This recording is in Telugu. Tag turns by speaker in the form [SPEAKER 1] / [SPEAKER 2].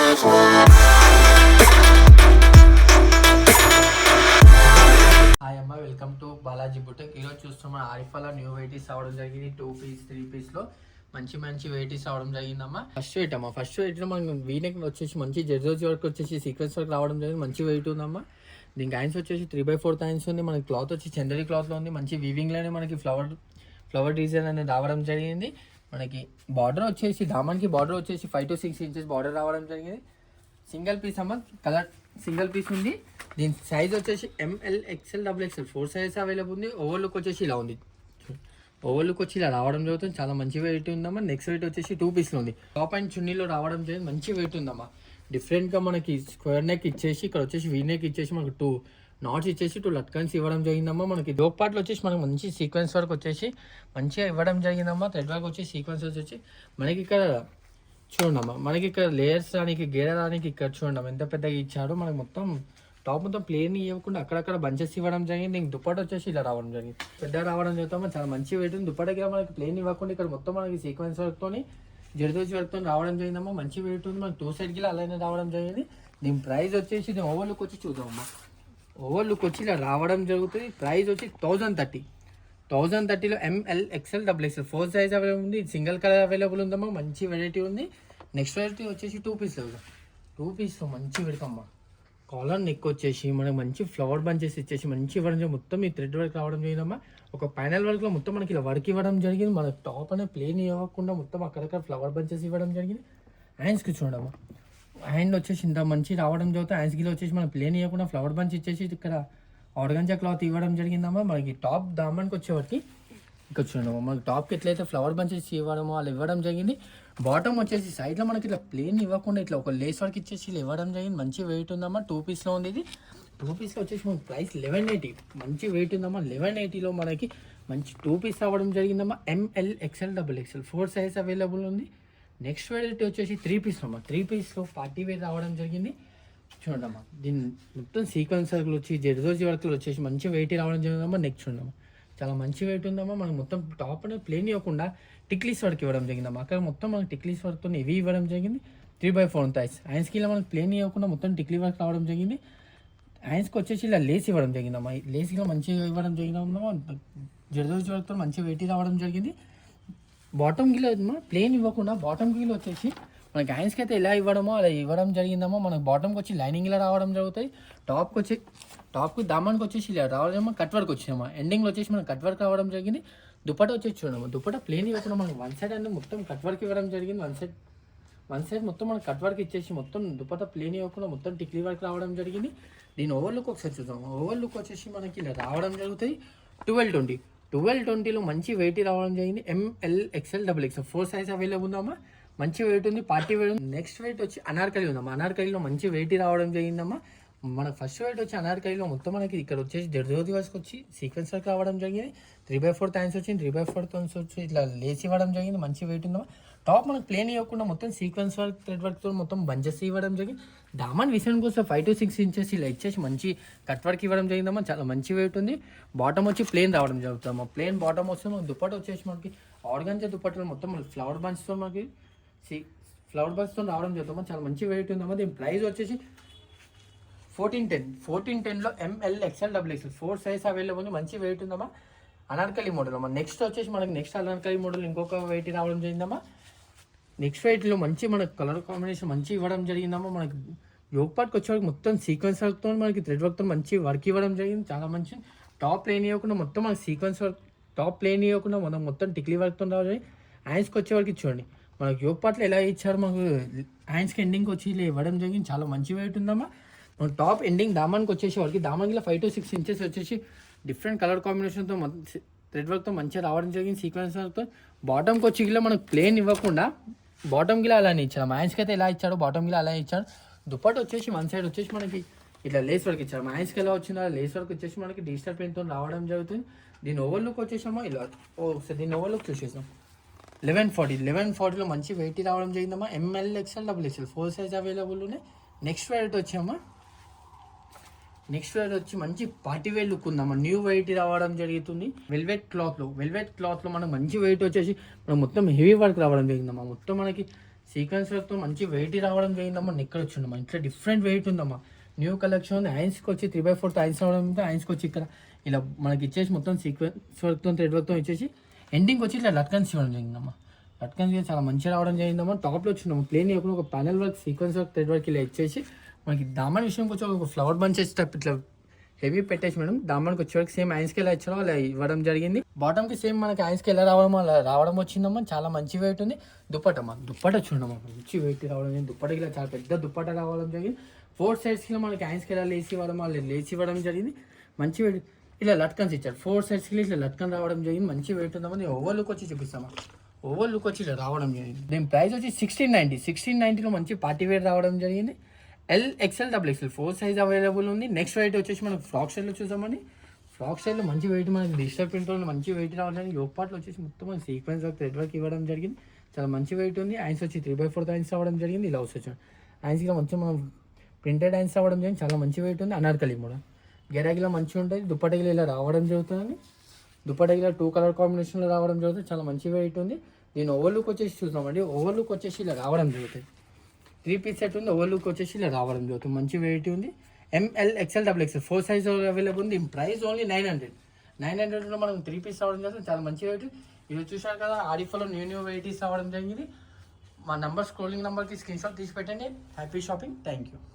[SPEAKER 1] హాయ్ అమ్మ, వెల్కమ్ టు బాలాజీ బుటెక్. ఈరోజు చూస్తున్న ఆరిఫాలా న్యూ వెరైటీస్ రావడం జరిగింది. 2 పీస్ 3 పీస్లో మంచి వెరైటీస్ రావడం జరిగిందమ్మా. ఫస్ట్ వెయిట్ మనకి వీనెక్ వచ్చేసి మంచి జెర్జోజీ వర్క్ వచ్చేసి సీక్వెన్స్ వర్క్ రావడం జరిగింది. మంచి వెయిట్ ఉందమ్మా. దీనికి హ్యాండ్స్ వచ్చేసి 3/4 హ్యాండ్స్ ఉంది. మనకి క్లాత్ వచ్చి చందరి క్లాత్లో ఉంది. మంచి వీవింగ్లోనే మనకి ఫ్లవర్ డిజైన్ అనేది రావడం జరిగింది. మనకి బార్డర్ వచ్చేసి దామాన్కి బార్డర్ వచ్చేసి 5 to 6 ఇంచెస్ బార్డర్ రావడం జరిగింది. సింగిల్ పీస్ అమ్మ, కలర్ సింగిల్ పీస్ ఉంది. దీని సైజ్ వచ్చేసి ML XL XXL 4 sizes available ఉంది. ఓవర్ లుక్ వచ్చేసి ఇలా ఉంది. ఓవర్ లుక్ వచ్చి ఇలా రావడం జరుగుతుంది. చాలా మంచి వెయిట్ ఉందమ్మా. నెక్స్ట్ వెయిట్ వచ్చేసి 2 పీస్లో ఉంది. టాప్ అండ్ చున్నీలో రావడం జరిగింది. మంచి వెయిట్ ఉందమ్మా. డిఫరెంట్గా మనకి స్క్వేర్ నెక్ ఇచ్చేసి ఇక్కడ వచ్చేసి వీ నెక్ ఇచ్చేసి మనకు 2 నాట్స్ ఇచ్చేసి 2 లట్కన్స్ ఇవ్వడం జరిగిందమ్మా. మనకి డోక్ పార్ట్లో వచ్చేసి మనకి మంచి సీక్వెన్స్ వర్క్ వచ్చేసి మంచిగా ఇవ్వడం జరిగిందమ్మా. థ్రెడ్ వర్క్ వచ్చి సీక్వెన్స్ వచ్చేసి మనకి ఇక్కడ చూడమ్మా, మనకి ఇక్కడ లేయర్స్ రానికి గేర రానికి ఇక్కడ చూడమ్మా ఎంత పెద్దగా ఇచ్చాడో. మనకి మొత్తం టాప్ మొత్తం ప్లేన్ ఇవ్వకుండా అక్కడక్కడ బంచెస్ ఇవ్వడం జరిగింది. ఇంక దుప్పట వచ్చేసి ఇలా రావడం జరిగింది. పెద్దగా రావడం జరుగుతామో చాలా మంచి వెయిట్ ఉంది. దుప్పటకి మనకి ప్లేన్ ఇవ్వకుండా ఇక్కడ మొత్తం మనకి సీక్వెన్స్ వర్క్తోని జర్దోజీ వర్క్తో రావడం జరిగిందమ్మా. మంచి వెయిట్ ఉంది. మనకి 2 సైడ్కి అలానే రావడం జరిగింది. దీని ప్రైస్ వచ్చేసి దీని ఓవర్ లుక్ వచ్చి చూద్దామమ్మా. ఓవర్ లుక్ వచ్చి ఇలా రావడం జరుగుతుంది. ప్రైస్ వచ్చి 1030లో ML XL XXL 4 size available ఉంది. సింగిల్ కలర్ అవైలబుల్ ఉందమ్మా. మంచి వెరైటీ ఉంది. నెక్స్ట్ వెరైటీ వచ్చేసి 2 పీస్లో మంచి పెడతామ్మా. కాలర్ నెక్ వచ్చేసి మనకి మంచి ఫ్లవర్ బంచెస్ ఇచ్చేసి మంచి ఇవ్వడం మొత్తం ఈ థ్రెడ్ వర్క్ రావడం జరిగిందమ్మా. ఒక పైనల్ వర్క్లో మొత్తం మనకి ఇలా వర్క్ ఇవ్వడం జరిగింది. మన టాప్ అనేది ప్లేన్ ఇవ్వకుండా మొత్తం అక్కడక్కడ ఫ్లవర్ బంచెస్ ఇవ్వడం జరిగింది. హ్యాండ్స్కి చూడమ్మా, హ్యాండ్ వచ్చేసి ఇంత మంచి రావడం జరుగుతుంది. హ్యాండ్స్కి వచ్చేసి మనం ప్లేన్ ఇవ్వకుండా ఫ్లవర్ బంచ్ ఇచ్చేసి ఇక్కడ ఆర్గంజా క్లాత్ ఇవ్వడం జరిగిందమ్మా. మనకి టాప్ దామానికి వచ్చేవారికి ఇక్కడ చూడమ్మా, మనకి టాప్కి ఎట్లయితే ఫ్లవర్ బంచెస్ ఇవ్వడమో అలా ఇవ్వడం జరిగింది. బాటమ్ వచ్చేసి సైడ్లో మనకి ఇట్లా ప్లేన్ ఇవ్వకుండా ఇట్లా ఒక లేస్ వర్క్ ఇచ్చేసి ఇలా ఇవ్వడం జరిగింది. మంచి వెయిట్ ఉందమ్మా. 2 పీస్లో ఉంది. ఇది 2 పీస్లో వచ్చేసి మనకి ప్రైస్ 1180. మంచి వెయిట్ ఉందమ్మా. 1180లో మనకి మంచి 2 పీస్ అవ్వడం జరిగిందమ్మా. ML XL XXL 4 size available ఉంది. నెక్స్ట్ వెరైటీ వచ్చేసి 3 పీస్లో అమ్మా. 3 పీస్లో పార్టీ వేర్ రావడం జరిగింది. చూడమ్మా, దీని మొత్తం సీక్వెన్స్ వర్క్లు వచ్చి జెర్దోజీ వర్క్లు వచ్చేసి మంచి వెయిట్ రావడం జరిగిందమ్మా. నెక్స్ట్ చూడమ్మా, చాలా మంచి వెయిట్ ఉందమ్మా. మనకు మొత్తం టాప్ అనేది ప్లేన్ ఇవ్వకుండా టిక్లీస్ వర్క్ ఇవ్వడం జరిగిందమ్మా. అక్కడ మొత్తం మనకి టిక్లీస్ వర్క్తో ఇవి ఇవ్వడం జరిగింది. 3/4 థైస్ హ్యాండ్స్కి ఇలా మనకి ప్లేన్ ఇవ్వకుండా మొత్తం టిక్లీ వర్క్ రావడం జరిగింది. హ్యాండ్స్కి వచ్చేసి ఇలా లేస్ ఇవ్వడం జరిగిందమ్మా. లేస్గా మంచిగా ఇవ్వడం జరిగిందమ్మా. జెర్దోజీ వర్క్తో మంచి వెయిట్ రావడం జరిగింది. బాటమ్ గిలో ప్లేన్ ఇవ్వకుండా బాటమ్ గిలో వచ్చేసి మనకి హ్యాండ్స్కి అయితే ఎలా ఇవ్వడమో అలా ఇవ్వడం జరిగిందమ్మా. మనకి బాటమ్కి వచ్చి లైనింగ్ ఇలా రావడం జరుగుతాయి. టాప్కి దామానికి వచ్చేసి ఇలా రావడమో కట్ వర్క్ వచ్చిందమ్మా. ఎండింగ్లో వచ్చేసి మనకి కట్ వర్క్ రావడం జరిగింది. దుప్పట వచ్చేసి చూడమ్మా, దుప్పట ప్లేన్ ఇవ్వకుండా మనకి వన్ సైడ్ అనేది మొత్తం కట్ వర్క్ ఇవ్వడం జరిగింది. వన్ సైడ్ మొత్తం మనకి కట్ వర్క్ ఇచ్చేసి మొత్తం దుప్పట ప్లేన్ ఇవ్వకుండా మొత్తం టిక్లీ వర్క్ రావడం జరిగింది. దీని ఓవర్ లుక్ ఒకసారి చూద్దాం. ఓవర్ లుక్ వచ్చేసి మనకి ఇలా రావడం జరుగుతాయి. 1220లో మంచి వెయిట్ రావడం జరిగింది. ML XL XXL 4 size available ఉందమ్మా. మంచి వెయిట్ ఉంది. పార్టీ వెయిట్ ఉంది. నెక్స్ట్ వెయిట్ వచ్చి అనార్కలి ఉందమ్మా. అనార్కలిలో మంచి వెయిట్ రావడం జరిగిందమ్మా. మన ఫస్ట్ వెయిట్ వచ్చి అనార్కలిలో మొత్తం మనకి ఇక్కడ వచ్చేసి జెర్దోజీ వర్క్ వచ్చి సీక్వెన్స్ వర్క్ రావడం జరిగింది. 3/4 హ్యాండ్స్ వచ్చింది. 3/4 థర్న్స్ వచ్చి ఇట్లా లేసి ఇవ్వడం జరిగింది. మంచి వెయిట్ ఉందమ్మా. టాప్ మనకి ప్లేన్ ఇవ్వకుండా మొత్తం సీక్వెన్స్ వర్క్ థ్రెడ్ వర్క్తో మొత్తం బంచెస్ ఇవ్వడం జరిగింది. దామాన్ విషయానికి వస్తే 5 to 6 ఇంచెస్ ఇలా ఇచ్చేసి మంచి కట్ వర్క్ ఇవ్వడం జరిగిందమ్మా. చాలా మంచి వెయిట్ ఉంది. బాటమ్ వచ్చి ప్లేన్ రావడం జరుగుతుందమ్మా. ప్లేన్ బాటమ్ వస్తే మనకి దుప్పట వచ్చేసి మనకి ఆర్గంజా దుప్పట్లో మొత్తం ఫ్లవర్ బంచ్తో మనకి రావడం జరుగుతుందమ్మా. చాలా మంచి వెయిట్ ఉందమ్మా. దీని ప్రైస్ వచ్చేసి 1410లో ML XL XXL 4 size available ఉంది. మంచి వెయిట్ ఉందమ్మా. అనార్కలి మోడల్ అమ్మా. నెక్స్ట్ వచ్చేసి మనకి అనార్కలి మోడల్ ఇంకొక వెయిట్ రావడం జరిగిందమ్మా. నెక్స్ట్ వెయిట్లో మంచి మనకు కలర్ కాంబినేషన్ మంచి ఇవ్వడం జరిగిందమ్మా. మనకి యోగ్ పార్ట్కి వచ్చేవారికి మొత్తం సీక్వెన్స్ వర్క్తో మనకి థ్రెడ్ వర్క్తో మంచి వర్క్ ఇవ్వడం జరిగింది. చాలా మంచి టాప్ ప్లేన్ ఇవ్వకుండా మొత్తం మనకి సీక్వెన్స్ వర్క్ టాప్ ప్లేన్ ఇవ్వకుండా మనం మొత్తం టిక్లీ వర్క్తో రావాలి. హ్యాండ్స్కి వచ్చేవారికి చూడండి, మనకి యోగ్ పార్ట్లో ఎలా ఇచ్చారు మనకు హ్యాండ్స్కి ఎండింగ్కి వచ్చి ఇలా ఇవ్వడం జరిగింది. చాలా మంచి వెయిట్ ఉందమ్మా. మన టాప్ ఎండింగ్ దామానికి వచ్చేసి వారికి దామానికి 5 to 6 ఇంచెస్ వచ్చేసి డిఫరెంట్ కలర్ కాంబినేషన్తో థ్రెడ్ వర్క్తో మంచిగా రావడం జరిగింది. సీక్వెన్స్ వర్క్తో బాటమ్కి వచ్చి గిలా మనకు ప్లేన్ ఇవ్వకుండా బాటమ్ గిలా అలానే ఇచ్చాడు. హ్యాండ్స్కి అయితే ఎలా ఇచ్చాడు బాటమ్ గిలా అలానే ఇచ్చాడు. దుప్పట వచ్చేసి వన్ సైడ్ వచ్చేసి మనకి ఇట్లా లేస్ వర్క్ ఇచ్చారు. హ్యాండ్స్కి ఎలా వచ్చిందో లేస్ వర్క్ వచ్చేసి మనకి డిజిటల్ పెయింట్తో రావడం జరుగుతుంది. దీని ఓవర్ లుక్ వచ్చేసామో ఇలా ఒకసారి దీని ఓవర్ లుక్ చూసేసాం. 1140లో మంచి వెయిట్ రావడం జరిగిందమ్మా. ML XL XXL 4 size available ఉన్నాయి. నెక్స్ట్ వెరైటీ వచ్చామా, నెక్స్ట్ వెరైటీ వచ్చి మంచి పార్టీ వేర్ లుక్ ఉందమ్మా. న్యూ వెరైటీ రావడం జరుగుతుంది. వెల్వెట్ క్లాత్లో మనకు మంచి వెయిట్ వచ్చేసి మనం మొత్తం హెవీ వర్క్ రావడం జరిగిందమ్మా. మొత్తం మనకి సీక్వెన్స్ వర్క్తో మంచి వెయిట్ రావడం జరిగిందమ్మా. నెక్కర్ వచ్చిందమ్మా, ఇట్లా డిఫరెంట్ వెయిట్ ఉందమ్మా. న్యూ కలెక్షన్ ఉంది. ఐన్స్కి వచ్చి 3/4 ఐన్స్ రావడం ఉంటే ఐన్స్కి వచ్చి ఇక్కడ ఇలా మనకి ఇచ్చేసి మొత్తం సీక్వెన్స్ వర్క్తో థ్రెడ్ వర్క్తో ఇచ్చేసి ఎండింగ్ వచ్చి ఇట్లా లట్కన్స్ ఇవ్వడం జరిగిందమ్మా. లట్కన్స్ చాలా మంచిగా రావడం జరిగిందమ్మా. టాప్లో వచ్చిందమ్మా ప్లేన్ ఇవ్వకుండా ఒక panel work sequence work thread work ఇలా ఇచ్చేసి మనకి దామన్ విషయంకి వచ్చి ఒక ఫ్లవర్ బంచెస్ టైప్ ఇట్లా హెవీ పెట్టేసి మేడం దామన్కి వచ్చేవరకు సేమ్ ఐన్స్కి ఎలా ఇచ్చారో అలా ఇవ్వడం జరిగింది. బాటమ్కి సేమ్ మనకి ఐన్స్కి ఎలా రావడం అలా రావడం వచ్చిందమ్మా. చాలా మంచి వెయిట్ ఉంది. దుప్పటమ్మా, దుప్పట చూడమ్మా మంచి వెయిట్ రావడం జరిగింది. దుప్పటకి ఇలా చాలా పెద్ద దుప్పట రావడం జరిగింది. 4 సైడ్స్కి మనకి ఐన్స్కి ఎలా లేసి ఇవ్వడం అలా లేచి ఇవ్వడం జరిగింది. మంచి వెయిట్ ఇలా లట్కన్స్ ఇచ్చారు. 4 సైడ్స్కి ఇట్లా లట్కన్ రావడం జరిగింది. మంచి వెయిట్ ఉందమ్మా. ఓవర్ లుక్ వచ్చి చూపిస్తామా. ఓవర్ లుక్ వచ్చి ఇలా రావడం జరిగింది. దీని ప్రైస్ వచ్చి 1690. మంచి పార్టీ వేర్ రావడం జరిగింది. XL, XXL 4 సైజ్ అవైలబుల్ ఉంది. నెక్స్ట్ వెయిట్ వచ్చేసి మనకు ఫ్రాక్ స్టైల్లో చూసామని. ఫ్రాక్ స్టైల్లో మంచి వెయిట్ మనకి డిజిటల్ ప్రింట్లో మంచి వెయిట్ రావడానికి యోగ్ పార్ట్లో వచ్చేసి మొత్తం మనకి సీక్వెన్స్ వర్క్ థ్రెడ్ వర్క్ ఇవ్వడం జరిగింది. చాలా మంచి వెయిట్ ఉంది. ఐన్స్ వచ్చి 3/4 ఐన్స్ రావడం జరిగింది. ఇలా వచ్చి ఐన్స్ ఇలా మంచి మనం ప్రింటెడ్ ఐన్స్ రావడం జరిగింది. చాలా మంచి వెయిట్ ఉంది. అనార్కలి మోడల్ గిరాకీలో మంచిగా ఉంటుంది. దుప్పటగిలో ఇలా రావడం జరుగుతుంది. దుప్పటగిలో 2 కలర్ కాంబినేషన్లో రావడం జరుగుతుంది. చాలా మంచి వెయిట్ ఉంది. దీని ఓవర్ లుక్ వచ్చేసి చూద్దామండి. ఓవర్ లుక్ వచ్చేసి ఇలా రావడం జరుగుతుంది. 3 పీస్ సెట్ ఉంది. ఓవర్ లుక్ వచ్చేసి ఇలా రావడం జరుగుతుంది. మంచి వెయిట్ ఉంది. ML, XL, XXL 4 size available ఉంది. ప్రైస్ ఓన్లీ 900లో మనం 3 పీస్ రావడం జరుగుతుంది. చాలా మంచి వెయిట్. ఇది చూసారు కదా ఆరిఫాలో న్యూ వెరైటీస్ రావడం జరిగింది. మా నెంబర్ స్క్రోలింగ్ నెంబర్కి స్క్రీన్ షాట్ తీసి పెట్టండి. Happy shopping. Thank you.